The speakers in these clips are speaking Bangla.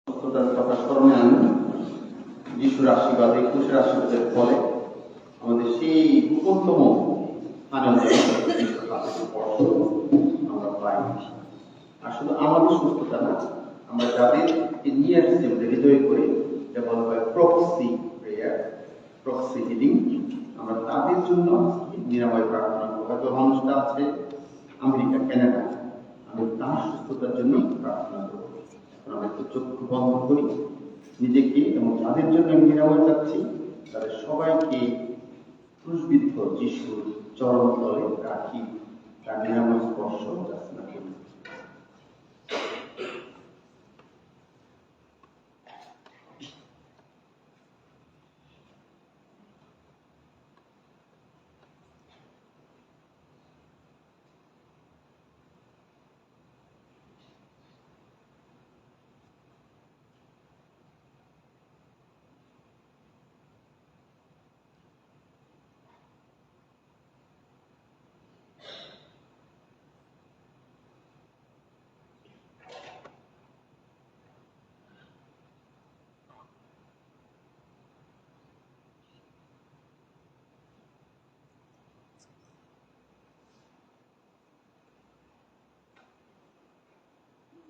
সত্যতার কথা স্মরণে আনি যিশুর আশীর্বাদে, খুশির আশীর্বাদের ফলে আমাদের সেই গোপনতম আনন্দের স্পর্শ আমরা পাই। আর শুধু আমাদের সুস্থতা না, আমরা যাদেরকে নিয়ে আসছি আমাদের হৃদয় করে, যা বলা হয় প্রক্সি প্রেয়ার, প্রক্সি হিলিং, আমরা তাদের জন্য নিরাময় প্রার্থনা করবো। হয়তো মানুষটা আছে আমেরিকা, কানাডা, আমি তার সুস্থতার জন্য প্রার্থনা করবো। আমরা একটু চক্ষু বন্ধ করি, নিজেকে এবং যাদের জন্য আমি নিরাময় চাচ্ছি তাদের সবাইকে ক্রুশবিদ্ধ যিশুর চরণ তলে রাখি, তার নিরাময় স্পর্শ যাচনা করি।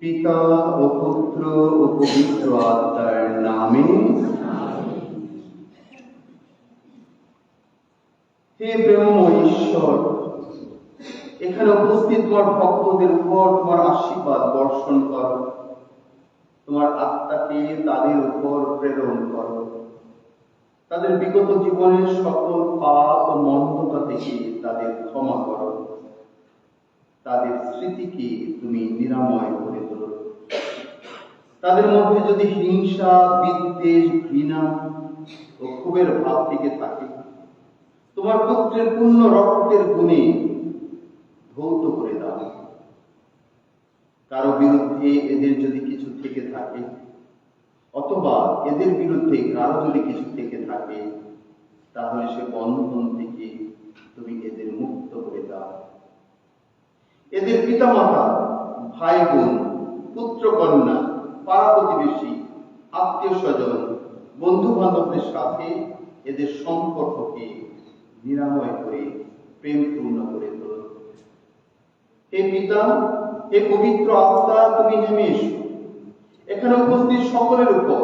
পিতা ও পুত্র ও পবিত্র আত্মার নামে। হে প্রেমময় ঈশ্বর, এখানে উপস্থিত তোমার ভক্তদের উপর তোমার আশীর্বাদ বর্ষণ করো, তোমার আত্মাকে তাদের উপর প্রেরণ করো, তাদের বিগত জীবনের সকল পাপ ও মন্দতা থেকে তাদের ক্ষমা করো, তাদের স্মৃতিকে তুমি নিরাময় করে তোলো। তাদের মধ্যে যদি হিংসা, বিদ্বেষ, ঘৃণা ও ক্ষোভের ভাব থেকে থাকে, তোমার পুত্রের পূর্ণ রক্তের গুণে ধৌত করে দাও। কারো বিরুদ্ধে এদের যদি কিছু থেকে থাকে, অথবা এদের বিরুদ্ধে কারো যদি কিছু থেকে থাকে, তাহলে সে বন্ধন থেকে তুমি এদের মুক্ত করে দাও। এদের পিতামাতা, ভাই বোন, পুত্র কন্যা, পাড়া প্রতিবেশী, আত্মীয় স্বজন, বন্ধু বান্ধবদের সাথে এদের সম্পর্ককে নিরাময় করে প্রেমপূর্ণ করে তোলো। হে পিতা, হে পবিত্র আত্মা, তুমি নেমে এসো, এখানে উপস্থিত সকলের উপর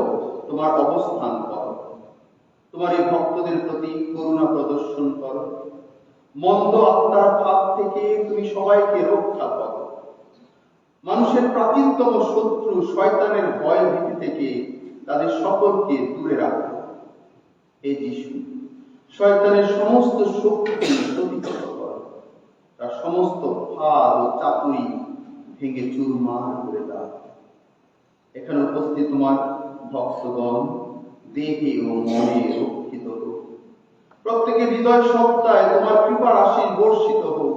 তোমার অবস্থান করো, তোমার এই ভক্তদের প্রতি করুণা প্রদর্শন করো, মন্দ আত্মার ফাঁদ থেকে তুমি সবাইকে রক্ষা করো, মানুষের প্রাচীনতম শত্রু শয়তানের ভয় ভীতি থেকে তাদের সকলকে দূরে রাখো। হে যিশু, শয়তানের সমস্ত শক্তি প্রতিহত করো, তার সমস্ত ফাঁদ ও চাতুরি ভেঙে চুরমার করে দাও। এখানে উপস্থিত তোমার ভক্তগণ দেহে ও মনে রক্ষিত হোক, প্রত্যেকের হৃদয় সত্তায় তোমার কৃপার আশীষ বর্ষিত হোক,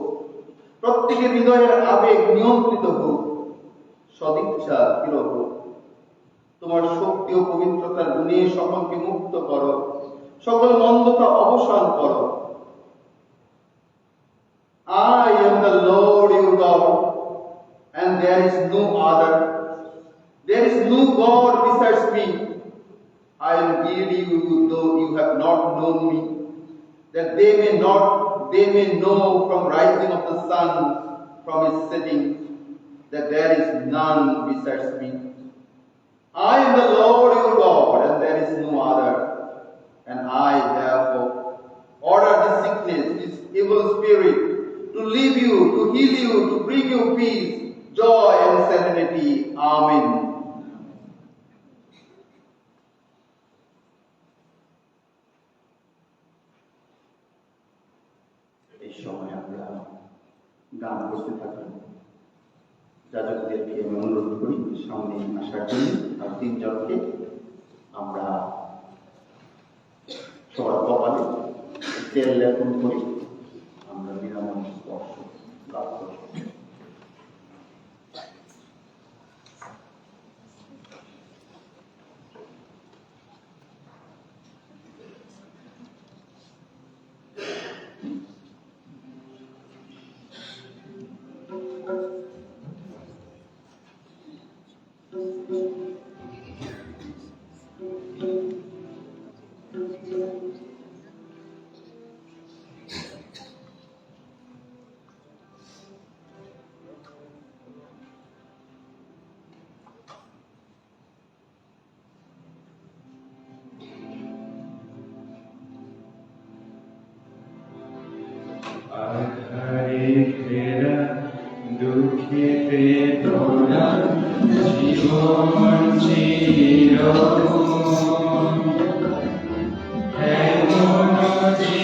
প্রত্যেকের হৃদয়ের আবেগ নিয়ন্ত্রিত হোক, সদিচ্ছা স্থির হোক। তোমার শক্তি ও পবিত্রতার গুণে সকলকে মুক্ত করো, সকল মন্দতা অবসান করো। I am the Lord your God, and there is no other. There is no God besides me. I will give you, though you have not known me, that they may know from rising of the sun, from its setting, that there is none besides me. I am the Lord your God, and there is no other. And I, therefore, order this sickness, this evil spirit, to leave you, to heal you, to bring you peace, joy, and serenity. Amen. এই সময় আমরা গান করতে থাকি। যাজকদেরকে আমি অনুরোধ করি সামনে আসার জন্য, আর তিনজনকে আমরা সবার কপালে তেল লেপন করি, আমরা নিরাময় স্পর্শ লাভ করি।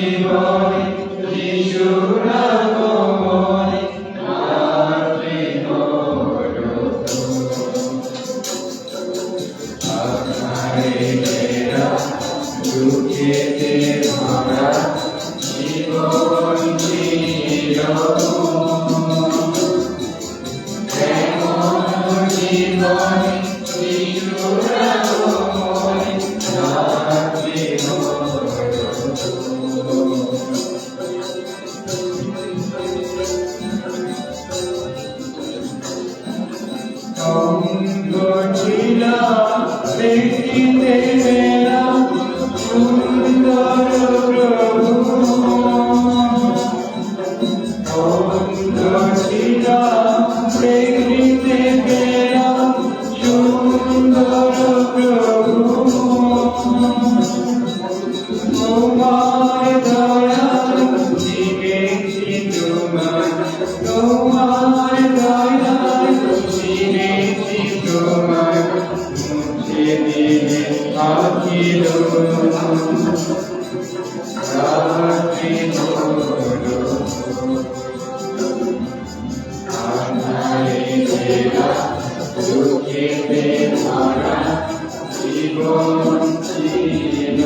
জীবনে যিশুর আগমনে রাত্রি হলো আধারে ঘেরা দুঃখেতে ভরা জীবন ছিল এমন জীবনে যিশুর আগমনে রাত্রি হলো ছিলা দেখিতে পেলাম সুন্দর প্রভু ছিলা দেখিতে পেলাম সুন্দর প্রভু তোমার দয়াল জিগেছি তোমার তোমার দয়াল জিগেছি তোমার মুছে দিলে আখিল রাত্রি হলো আধারে ঘেরা দুঃখেতে ভরা জীবন ছিল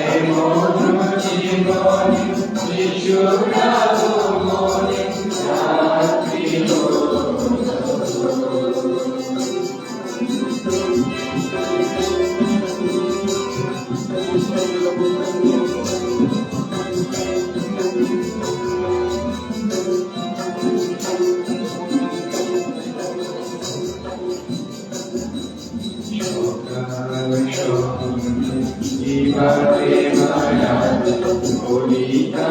এমন জীবন যিশুর আগমনে রাত্রি হলো জীবনে মায়া বলিতা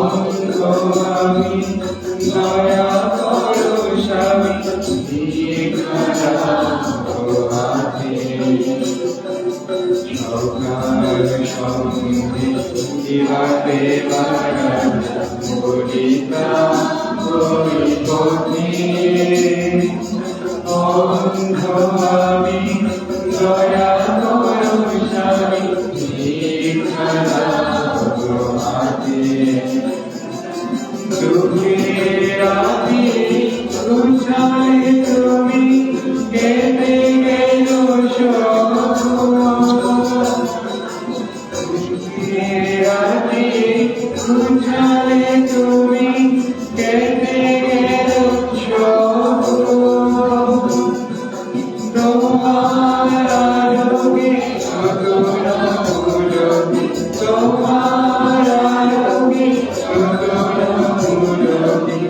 অন্ধ আমি দয়া করো স্বামী দীঘারা হাতে সকাল সন্ধে দিবাতে বারা বলিতা অন্ধ আমি দয়া করো স্বামী দীঘারা হাতে দুঃখের রাতে ঘুচাই তুমি কেটে গেল দুঃখের রাতে ঘুচাই তুমি কেটে গেল তোমার আলোকে অতল মূলকে তোমার আলোকে অতল মূলকে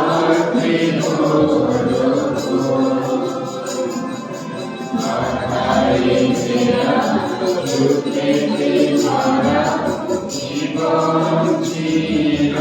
রাত্রি হলো আধারে ঘেরা দুঃখেতে ভরা জীবন ছিল